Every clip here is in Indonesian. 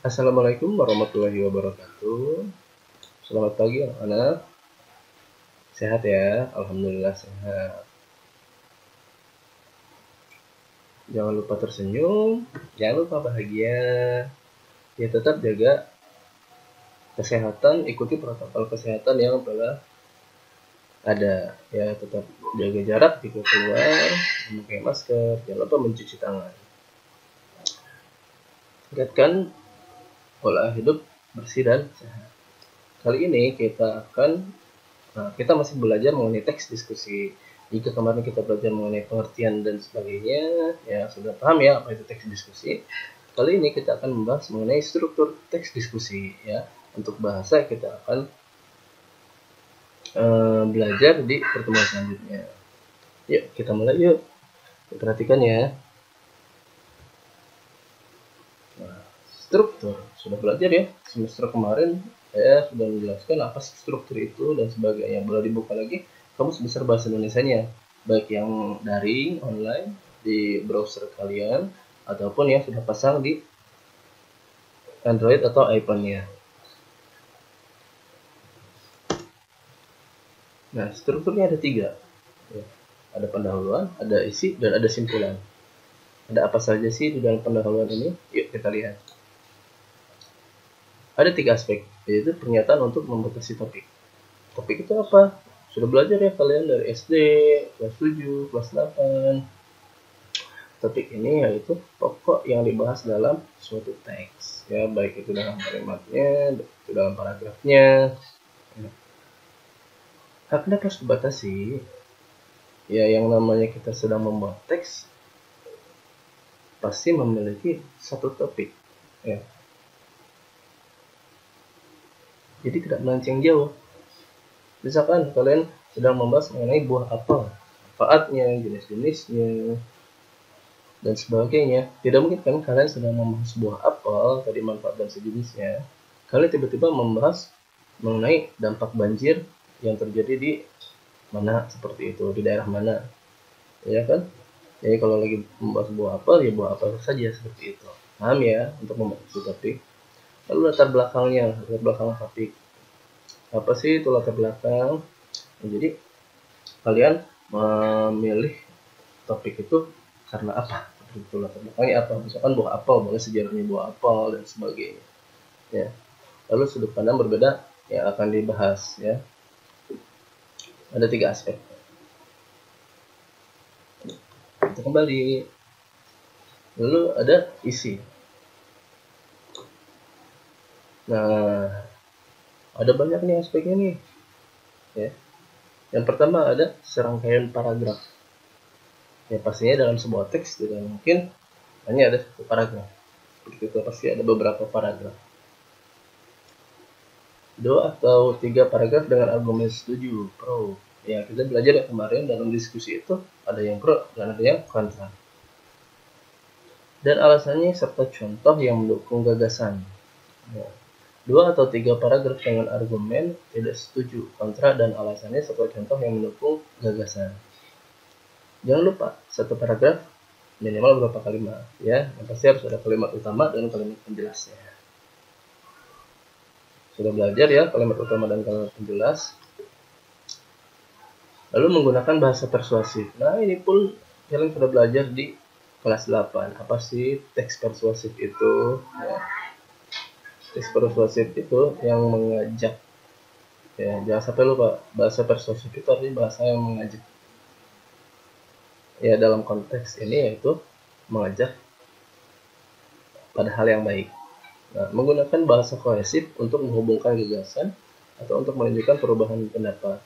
Assalamualaikum warahmatullahi wabarakatuh. Selamat pagi anak-anak. Sehat ya? Alhamdulillah sehat. Jangan lupa tersenyum, jangan lupa bahagia. Ya tetap jaga kesehatan, ikuti protokol kesehatan yang telah ada. Ya tetap jaga jarak jika keluar, memakai masker, jangan lupa mencuci tangan. Tingkatkan pola hidup bersih dan sehat. Kali ini kita masih belajar mengenai teks diskusi. Jika kemarin kita belajar mengenai pengertian dan sebagainya, ya sudah paham ya apa itu teks diskusi. Kali ini kita akan membahas mengenai struktur teks diskusi. Ya, untuk bahasa kita akan belajar di pertemuan selanjutnya. Yuk kita mulai yuk. Perhatikan ya. Nah, struktur sudah belajar ya semester kemarin. Saya sudah menjelaskan apa struktur itu dan sebagainya. Boleh dibuka lagi kamus besar bahasa Indonesianya, baik yang daring online di browser kalian ataupun yang sudah pasang di Android atau iPhone-nya. Nah, strukturnya ada 3. Ada pendahuluan, ada isi, dan ada simpulan. Ada apa saja sih di dalam pendahuluan ini? Yuk kita lihat. Ada 3 aspek, yaitu pernyataan untuk membatasi topik. Topik itu apa? Sudah belajar ya kalian dari SD, kelas 7, kelas 8. Topik ini yaitu pokok yang dibahas dalam suatu teks. Ya, baik itu dalam kalimatnya, itu dalam paragrafnya. Haknya harus dibatasi. Ya, yang namanya kita sedang membuat teks pasti memiliki satu topik. Ya. Jadi tidak melenceng jauh. Misalkan kalian sedang membahas mengenai buah apel, manfaatnya, jenis-jenisnya, dan sebagainya. Tidak mungkin kan kalian sedang membahas buah apel, tadi manfaat dan sejenisnya, kalian tiba-tiba membahas mengenai dampak banjir yang terjadi di mana seperti itu, di daerah mana, ya kan? Jadi kalau lagi membahas buah apel, ya buah apel saja seperti itu. Paham ya untuk membahas topik. Lalu latar belakang topik. Apa sih itu latar belakang? Jadi kalian memilih topik itu karena apa? Itu latar belakangnya apa? Misalkan buah apel, boleh sejarahnya buah apel dan sebagainya. Ya. Lalu sudut pandang berbeda yang akan dibahas ya. Ada 3 aspek. Kita kembali. Lalu ada isi. Nah, ada banyak nih aspeknya nih. Ya. Yang pertama ada serangkaian paragraf. Ya pastinya dalam sebuah teks tidak mungkin hanya ada satu paragraf. Begitu pasti ada beberapa paragraf. 2 atau 3 paragraf dengan argumen setuju, pro. Ya, kita belajar ya kemarin dalam diskusi itu ada yang pro dan ada yang kontra. Dan alasannya serta contoh yang mendukung gagasan. Ya. 2 atau 3 paragraf dengan argumen tidak setuju, kontra, dan alasannya serta contoh yang mendukung gagasan. Jangan lupa, satu paragraf minimal berapa kalimat, ya. Yang pasti harus ada kalimat utama dan kalimat penjelasnya. Sudah belajar ya kalimat utama dan kalimat penjelas. Lalu menggunakan bahasa persuasif. Nah, ini pun kalian sudah belajar di kelas 8. Apa sih teks persuasif itu? Ya. Teks persuasif itu yang mengajak. Ya, jangan sampai lupa, bahasa persuasif itu artinya bahasa yang mengajak. Ya, dalam konteks ini yaitu mengajak pada hal yang baik. Nah, menggunakan bahasa kohesif untuk menghubungkan gagasan atau untuk menunjukkan perubahan pendapat.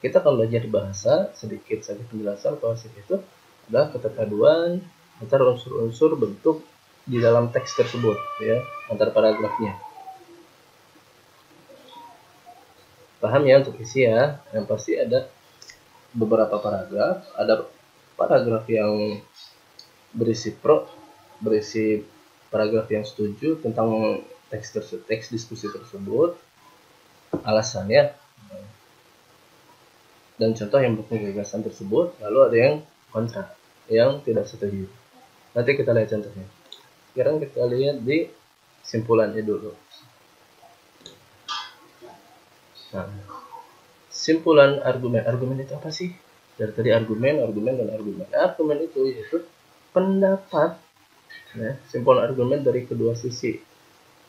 Kita akan belajar bahasa sedikit saja penjelasan kohesif itu adalah keterpaduan antara unsur-unsur bentuk di dalam teks tersebut, ya, antar paragrafnya. Paham ya untuk isi ya? Yang pasti ada beberapa paragraf, ada paragraf yang berisi pro, berisi paragraf yang setuju tentang teks diskusi tersebut, alasannya dan contoh yang mendukung gagasan tersebut. Lalu ada yang kontra, yang tidak setuju. Nanti kita lihat contohnya. Sekarang kita lihat di simpulannya dulu. Nah, simpulan argumen. Argumen itu apa sih? Dari tadi argumen, dan argumen. Argumen itu yaitu pendapat, ya, simpulan argumen dari kedua sisi.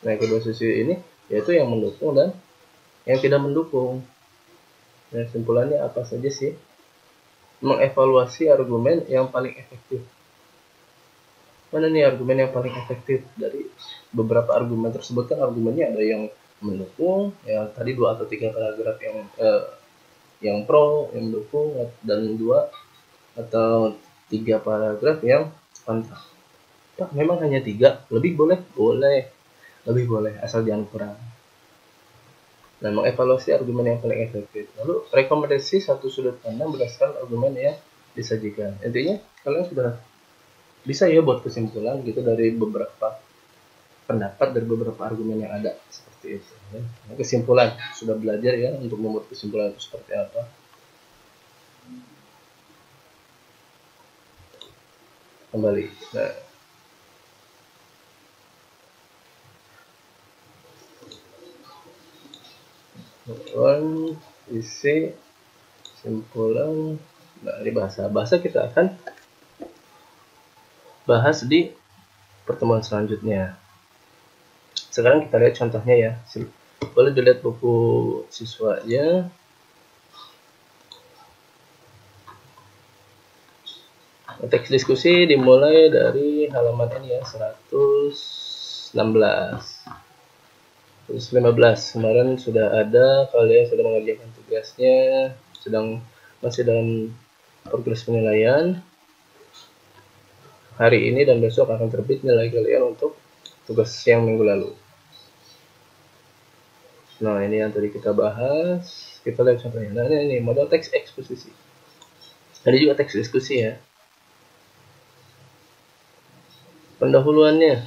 Nah, kedua sisi ini yaitu yang mendukung dan yang tidak mendukung. Nah, simpulannya apa saja sih? Mengevaluasi argumen yang paling efektif. Mana nih argumen yang paling efektif dari beberapa argumen tersebut? Kan argumennya ada yang mendukung, ya tadi 2 atau 3 paragraf yang pro, yang mendukung, dan 2 atau 3 paragraf yang kontra. Pak, memang hanya 3, lebih boleh? Boleh, lebih boleh, asal jangan kurang. Nah, mengevaluasi argumen yang paling efektif. Lalu, rekomendasi satu sudut pandang berdasarkan argumen yang disajikan. Intinya, kalian sudah bisa ya buat kesimpulan gitu dari beberapa pendapat, dari beberapa argumen yang ada. Seperti itu. Ya. Kesimpulan, sudah belajar ya untuk membuat kesimpulan itu seperti apa. Kembali. Nah, isi simpulan dari bahasa kita akan bahas di pertemuan selanjutnya. Sekarang kita lihat contohnya ya. Boleh dilihat buku siswanya. Teks diskusi dimulai dari halaman ini ya, 116. 115. Kemarin sudah ada, kalian sudah mengerjakan tugasnya, masih dalam progres penilaian. Hari ini dan besok akan terbit nilai kalian untuk tugas yang minggu lalu. Nah, ini yang tadi kita bahas. Kita lihat contohnya. Nah, ini model teks eksposisi. Ada juga teks diskusi ya. Pendahuluannya.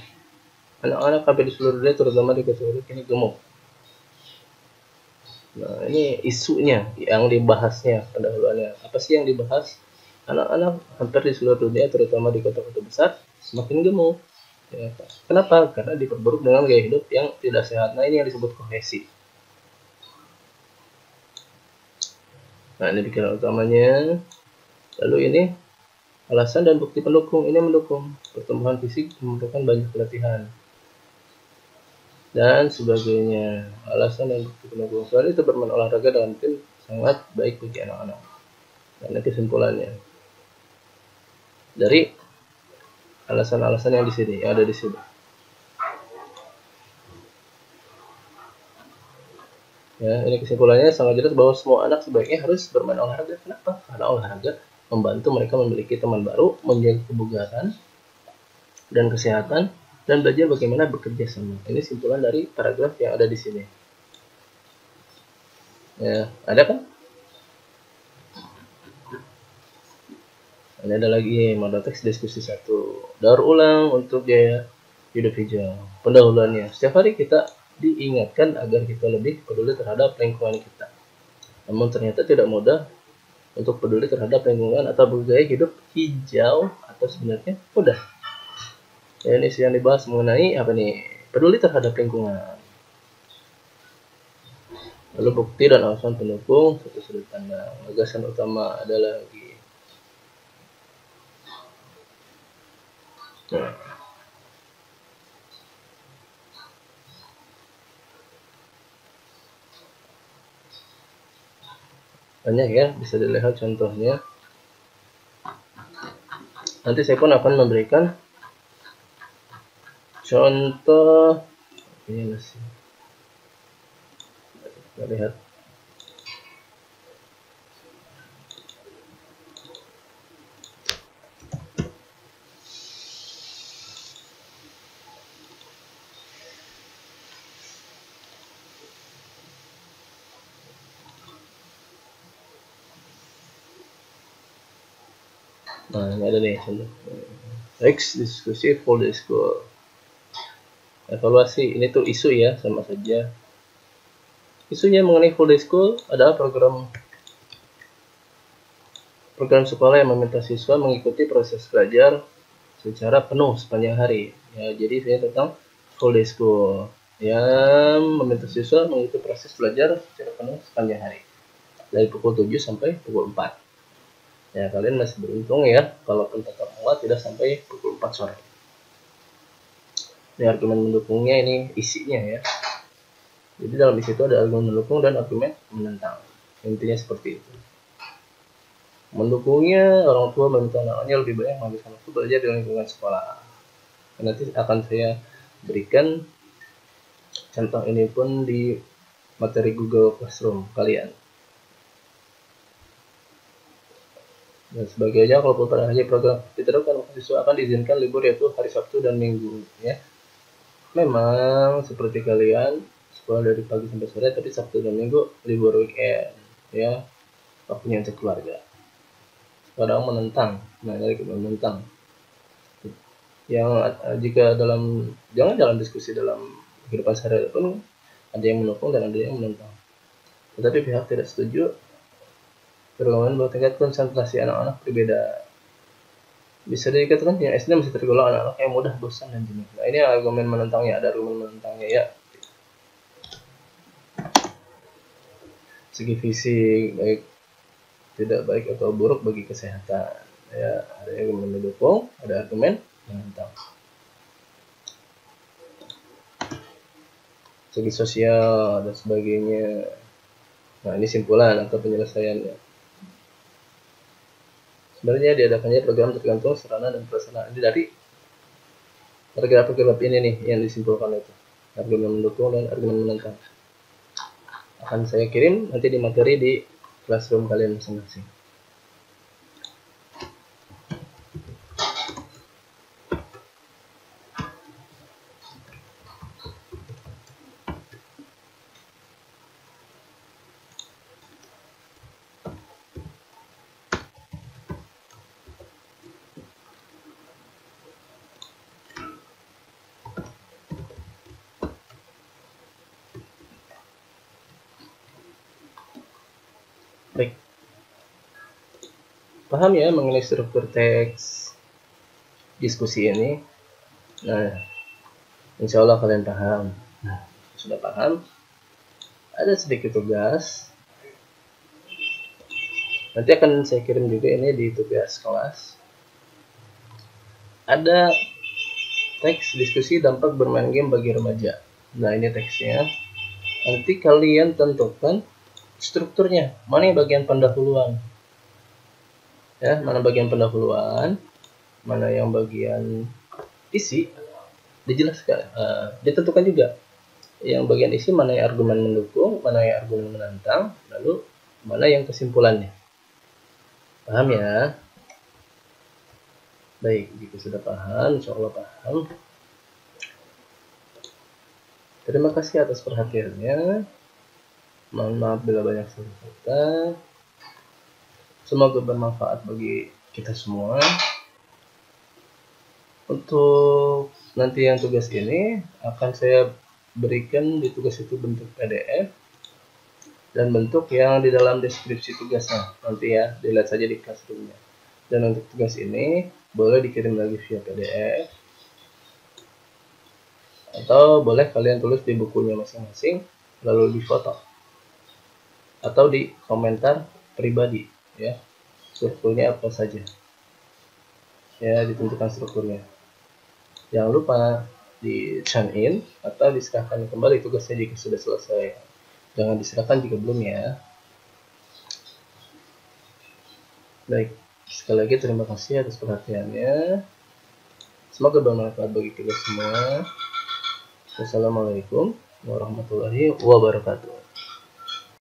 Anak-anak hampir di seluruh dunia, terutama di Katolik, ini gemuk. Nah, ini isunya yang dibahasnya, pendahuluannya. Apa sih yang dibahas? Anak-anak hampir di seluruh dunia, terutama di kota-kota besar, semakin gemuk. Ya, kenapa? Karena diperburuk dengan gaya hidup yang tidak sehat. Nah, ini yang disebut kohesi. Nah, ini pikiran utamanya. Lalu ini alasan dan bukti pendukung. Ini mendukung pertumbuhan fisik, memerlukan banyak latihan dan sebagainya. Alasan dan bukti pendukung. Soal itu bermain olahraga dalam tim sangat baik bagi anak-anak. Dan ini kesimpulannya dari alasan-alasan yang ada di sini. Ya, ini kesimpulannya sangat jelas bahwa semua anak sebaiknya harus bermain olahraga. Kenapa? Karena olahraga membantu mereka memiliki teman baru, menjaga kebugaran dan kesehatan, dan belajar bagaimana bekerja sama. Ini simpulan dari paragraf yang ada di sini. Ya, ada kan? Ini ada lagi model teks diskusi 1. Daur ulang untuk gaya hidup hijau. Pendahuluannya. Setiap hari kita diingatkan agar kita lebih peduli terhadap lingkungan kita. Namun ternyata tidak mudah untuk peduli terhadap lingkungan atau bergaya hidup hijau, atau sebenarnya mudah. Ya, ini yang dibahas mengenai apa nih? Peduli terhadap lingkungan. Lalu bukti dan alasan pendukung satu sudut pandang. Gagasan utama adalah banyak ya, bisa dilihat contohnya. Nanti saya pun akan memberikan contoh ini masih kita lihat. Nah, ini ada nih contoh. Teks diskusi full day school. Evaluasi, ini tuh isu ya, sama saja. Isunya mengenai full day school adalah program sekolah yang meminta siswa mengikuti proses belajar secara penuh sepanjang hari. Ya, jadi saya tentang full day school yang meminta siswa mengikuti proses belajar secara penuh sepanjang hari dari pukul 7 sampai pukul 4. Ya, kalian masih beruntung ya kalaupun tetap muat tidak sampai pukul 4 sore. Ini argumen mendukungnya, ini isinya ya. Jadi dalam isi itu ada argumen mendukung dan argumen menentang. Intinya seperti itu. Mendukungnya, orang tua meminta anaknya lebih banyak menghabiskan waktu belajar di lingkungan sekolah. Nanti akan saya berikan contoh ini pun di materi Google Classroom kalian. Dan sebagainya, kalau pada akhir program diterapkan, siswa akan diizinkan libur yaitu hari Sabtu dan Minggu ya. Memang seperti kalian sekolah dari pagi sampai sore, tapi Sabtu dan Minggu libur weekend ya, waktunya untuk keluarga. Kadang menentang, menentang. Yang jika jangan dalam diskusi dalam kehidupan sehari-hari pun ada yang mendukung dan ada yang menentang. Tetapi pihak tidak setuju berargumen bahwa tingkat konsentrasi anak-anak berbeda. Bisa dikatakan yang SD masih tergolong anak-anak yang mudah bosan dan jenuh. Nah, ini argumen menentangnya, ada argumen menentangnya ya. Segi fisik baik tidak baik atau buruk bagi kesehatan. Ya, ada argumen mendukung, ada argumen menentang. Segi sosial dan sebagainya. Nah, ini simpulan atau penyelesaiannya. Sebenarnya diadakannya program tergantung sarana dan prasarana. Ini dari paragraf-paragraf ini nih yang disimpulkan itu. Argumen mendukung dan argumen menentang. Akan saya kirim nanti di materi di classroom kalian masing-masing. Baik. Paham ya mengenai struktur teks diskusi ini? Nah, insya Allah kalian paham. Nah, sudah paham? Ada sedikit tugas. Nanti akan saya kirim juga ini di tugas kelas. Ada teks diskusi dampak bermain game bagi remaja. Nah, ini teksnya. Nanti kalian tentukan strukturnya, mana yang bagian pendahuluan ya, mana bagian pendahuluan, mana yang bagian isi, dijelaskan, ditentukan juga yang bagian isi, mana yang argumen mendukung, mana yang argumen menentang, lalu mana yang kesimpulannya. Paham ya? Baik, jika sudah paham, insya Allah paham. Terima kasih atas perhatiannya. Mohon maaf bila banyak salah kata. Semoga bermanfaat bagi kita semua. Untuk nanti yang tugas ini akan saya berikan di tugas itu bentuk PDF dan bentuk yang di dalam deskripsi tugasnya. Nanti ya, dilihat saja di classroomnya. Dan untuk tugas ini boleh dikirim lagi via PDF atau boleh kalian tulis di bukunya masing-masing lalu difoto atau di komentar pribadi ya, strukturnya apa saja ya, ditentukan strukturnya. Jangan lupa di sign in atau diserahkan kembali tugasnya jika sudah selesai. Jangan diserahkan jika belum ya. Baik, sekali lagi terima kasih atas perhatiannya. Semoga bermanfaat bagi kita semua. Wassalamualaikum warahmatullahi wabarakatuh.